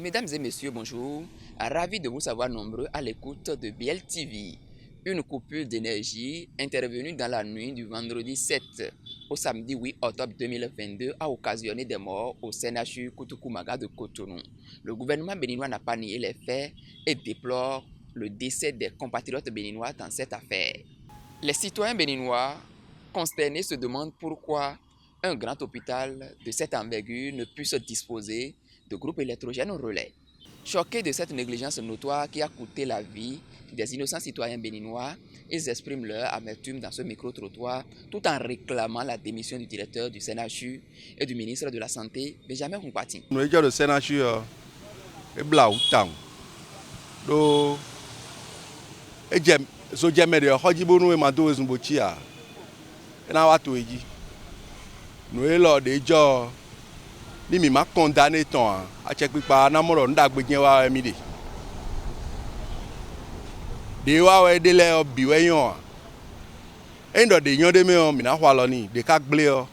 Mesdames et messieurs, bonjour. Ravi de vous savoir nombreux à l'écoute de BL TV. Une coupure d'énergie intervenue dans la nuit du vendredi 7 au samedi 8 octobre 2022 a occasionné des morts au CNHU Koutoukou-Maga de Cotonou. Le gouvernement béninois n'a pas nié les faits et déplore le décès des compatriotes béninois dans cette affaire. Les citoyens béninois consternés se demandent pourquoi un grand hôpital de cette envergure ne puisse disposer de groupes électrogènes au relais. Choqués de cette négligence notoire qui a coûté la vie des innocents citoyens béninois, ils expriment leur amertume dans ce micro-trottoir tout en réclamant la démission du directeur du CNHU et du ministre de la Santé, Benjamin Humpati. Nous avons le CNHU et blau tang. Do et jem so jeme de hoji bonu e mando ezumbochi a. Na wa to eji. Nous lo de jo ni mi ma condamné ton a che pipa na moro nda gbegyen wa emi de. De wa we de le obi we yon. Endo de yon de me o mi na hwa lo ni de ka gble o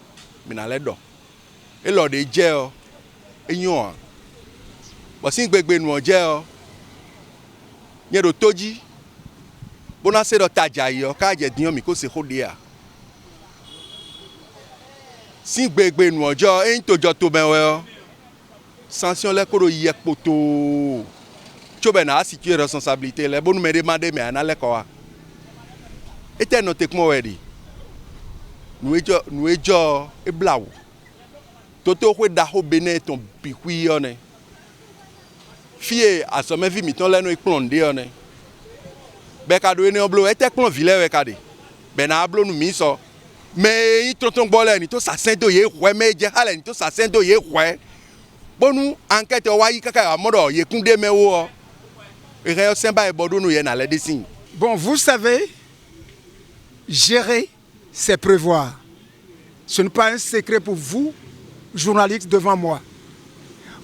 mi na le do. E lo de je o e yon. Bo sin gbegbe nu o je o. Nye do toji. Bona se do taja yo ka je diyan mi ko se hode a. Sin gbegbe nu ojo en tojo to ben we o. Sanction le ko do yek poto. Chobe na situer responsabilité le bonu me demander me ana le ko wa. Ete no tekmo we di. Nu ejo e blawo. Toto kwe da ho bene ton bihui yo ne. Fie asome vi mi ton le no iklonde yo ne. Be ka do ene oblo ete klon vile we ka de. Be na ablo nu mi so. Mais il tonton bolé ni to sa sendo ye hwe me je hale ni to sa sendo ye hwe bonu enquête wa yi kaka amodo ye kunde me wo e re semba e bodo no ye na le desin. Bon, vous savez, gérer c'est prévoir. Ce n'est pas un secret pour vous, journalistes devant moi.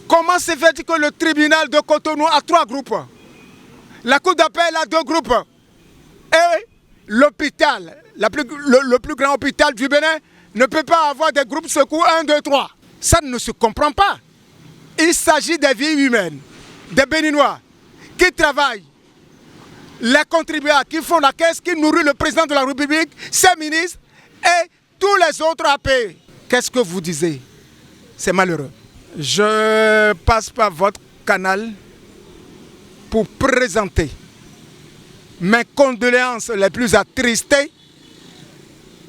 Comment se fait-il que le tribunal de Cotonou a 3 groupes? La cour d'appel a 2 groupes. Et l'hôpital, le plus grand hôpital du Bénin ne peut pas avoir des groupes secours 1, 2, 3. Ça ne se comprend pas. Il s'agit des vies humaines, des Béninois qui travaillent, les contribuables qui font la caisse, qui nourrit le président de la République, ses ministres et tous les autres à payer. Qu'est-ce que vous disiez? C'est malheureux. Je passe par votre canal pour présenter mes condoléances les plus attristées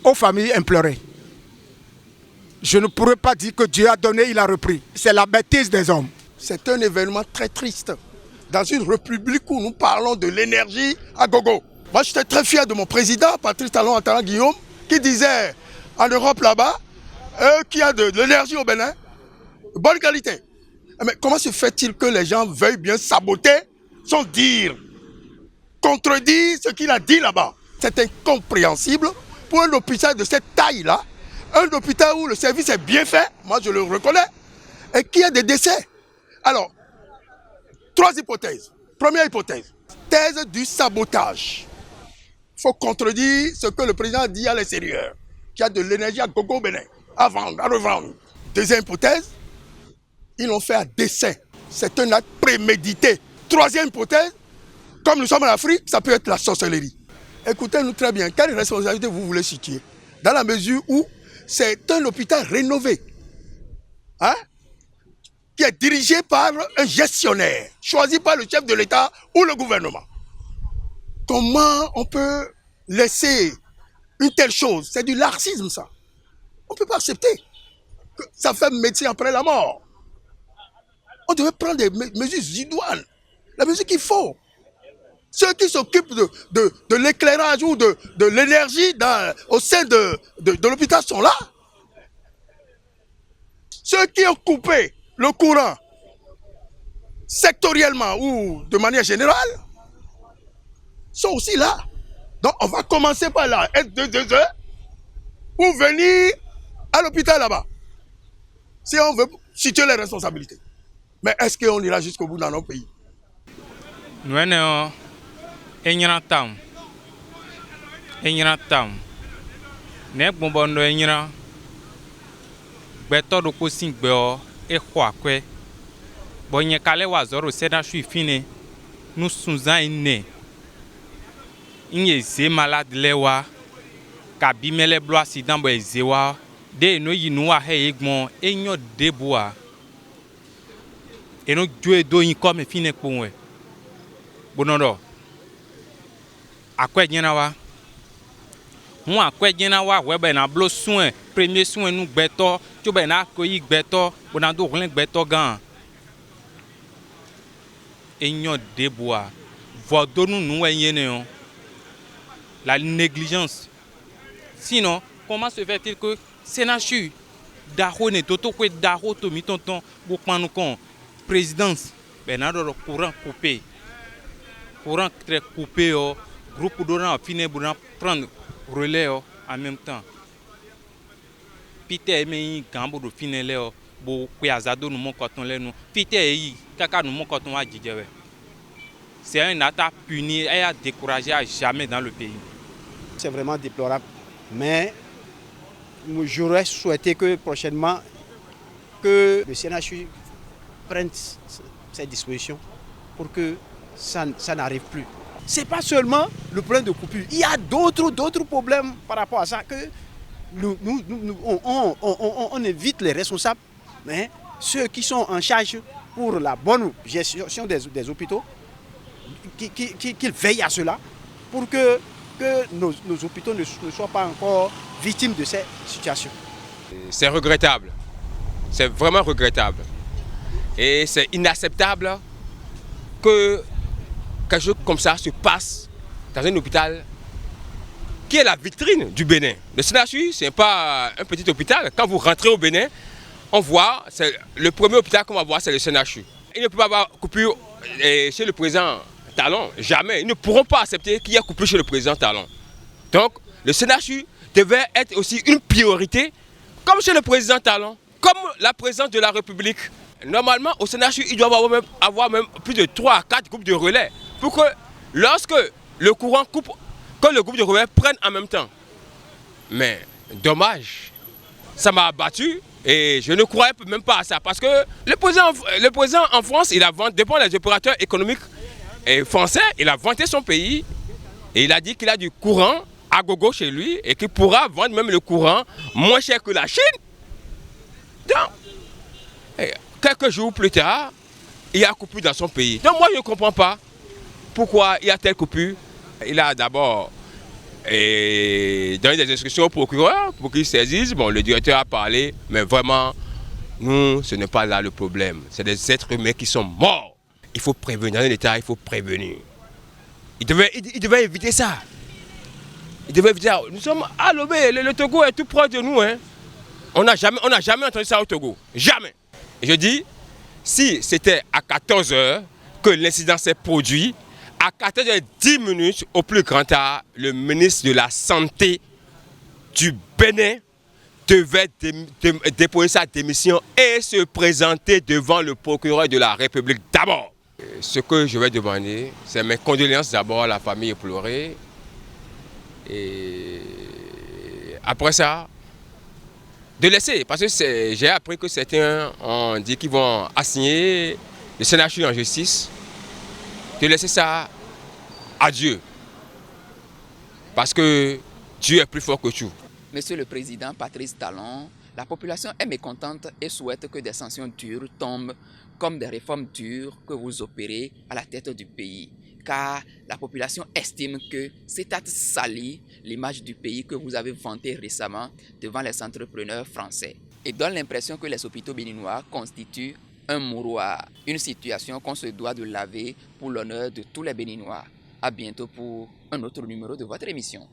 aux familles implorées. Je ne pourrais pas dire que Dieu a donné, il a repris. C'est la bêtise des hommes. C'est un événement très triste. Dans une république où nous parlons de l'énergie à gogo. Moi, j'étais très fier de mon président, Patrice Talon Attala Guillaume, qui disait en Europe là-bas qu'il y a de l'énergie au Bénin, de bonne qualité. Mais comment se fait-il que les gens veuillent bien saboter son dire, contredire ce qu'il a dit là-bas? C'est incompréhensible pour un hôpital de cette taille-là, un hôpital où le service est bien fait, moi je le reconnais, et qu'il y a des décès. Alors, 3 hypothèses. Première hypothèse, thèse du sabotage. Il faut contredire ce que le président dit à l'extérieur, qu'il y a de l'énergie à gogo au Bénin, à vendre, à revendre. Deuxième hypothèse, ils l'ont fait à dessein. C'est un acte prémédité. Troisième hypothèse, comme nous sommes en Afrique, ça peut être la sorcellerie. Écoutez-nous très bien, quelle responsabilité vous voulez situer? Dans la mesure où c'est un hôpital rénové, hein, qui est dirigé par un gestionnaire, choisi par le chef de l'État ou le gouvernement. Comment on peut laisser une telle chose? C'est du laxisme, ça. On ne peut pas accepter que ça fait médecin après la mort. On devait prendre des mesures idoines, la mesure qu'il faut. Ceux qui s'occupent de l'éclairage ou de l'énergie au sein de l'hôpital sont là. Ceux qui ont coupé le courant sectoriellement ou de manière générale sont aussi là. Donc on va commencer par là, S222, pour venir à l'hôpital là-bas. Si on veut situer les responsabilités. Mais est-ce qu'on ira jusqu'au bout dans nos pays? Nous sommes enyina tam ne gbombondo beto do ko sin gbe o e khwa kwe Bon, il y a calé wa zoro c'est suis fini. Nous sommes nés. Il y a des malades lewa. Kabimele blo accident bo ezewa. De no yinua he egmon enyo deboa. Et nous jouons deux comme fine pour moi. Bonodo. À quoi djenawa? Moi à quoi djenawa? Ouais ben na blo soin. Premier soin nous beto. Tu ben na koyi beto. Bonado rien beto gan. Enyo deboa. Vodo nous yene. La négligence. Sinon, comment se fait-il que Sénachu Daho ne toto kwe Daho to mi tonton bokman kon présidence ben le courant coupé. Courant très coupé groupe d'oran fini pour prendre relais en même temps. Pité me gambo do fini le bo kwe azado no mon coton le no. Pité yi kaka no mon coton a djidjewe. C'est un attaque puni et a découragé à jamais dans le pays. C'est vraiment déplorable, mais j'aurais souhaité que prochainement que le CNHU prenne ces dispositions pour que ça n'arrive plus. Ce n'est pas seulement le problème de coupure, il y a d'autres problèmes par rapport à ça que on évite les responsables, hein, ceux qui sont en charge pour la bonne gestion des hôpitaux, qu'ils veillent à cela pour que nos hôpitaux ne soient pas encore victimes de ces situations. C'est regrettable, c'est vraiment regrettable. Et c'est inacceptable que quelque chose comme ça se passe dans un hôpital qui est la vitrine du Bénin. Le CNHU, ce n'est pas un petit hôpital. Quand vous rentrez au Bénin, on voit, le premier hôpital qu'on va voir, c'est le CNHU. Il ne peut pas avoir coupure chez le président Talon, jamais. Ils ne pourront pas accepter qu'il y ait coupure chez le président Talon. Donc, le CNHU devait être aussi une priorité, comme chez le président Talon, comme la présidence de la République. Normalement, au CNHU, il doit avoir même plus de 3 à 4 groupes de relais pour que lorsque le courant coupe, que le groupe de relais prenne en même temps. Mais dommage, ça m'a abattu et je ne croyais même pas à ça parce que le président en France, il a vendu, dépend des opérateurs économiques français, il a vanté son pays et il a dit qu'il a du courant à gogo chez lui et qu'il pourra vendre même le courant moins cher que la Chine. Donc, quelques jours plus tard, il y a coupure dans son pays. Donc moi je ne comprends pas pourquoi il y a telle coupure. Il a d'abord donné des instructions au procureur pour qu'il saisisse. Bon, le directeur a parlé, mais vraiment, nous, ce n'est pas là le problème. C'est des êtres humains qui sont morts. Il faut prévenir. Dans un État, il faut prévenir. Il devait éviter ça. Il devait éviter ça. Nous sommes à Lomé, le Togo est tout proche de nous. Hein. On n'a jamais entendu ça au Togo. Jamais. Et je dis, si c'était à 14 h que l'incident s'est produit, à 14h10 au plus grand tard, le ministre de la Santé du Bénin devait déposer sa démission et se présenter devant le procureur de la République d'abord. Ce que je vais demander, c'est mes condoléances d'abord à la famille éplorée. Et après ça, de laisser, parce que j'ai appris que certains ont dit qu'ils vont assigner le CNHU en justice, de laisser ça à Dieu. Parce que Dieu est plus fort que tout. Monsieur le Président Patrice Talon, la population est mécontente et souhaite que des sanctions dures tombent comme des réformes dures que vous opérez à la tête du pays. Car la population estime que cet acte salit l'image du pays que vous avez vanté récemment devant les entrepreneurs français et donne l'impression que les hôpitaux béninois constituent un mouroir, une situation qu'on se doit de laver pour l'honneur de tous les Béninois. À bientôt pour un autre numéro de votre émission.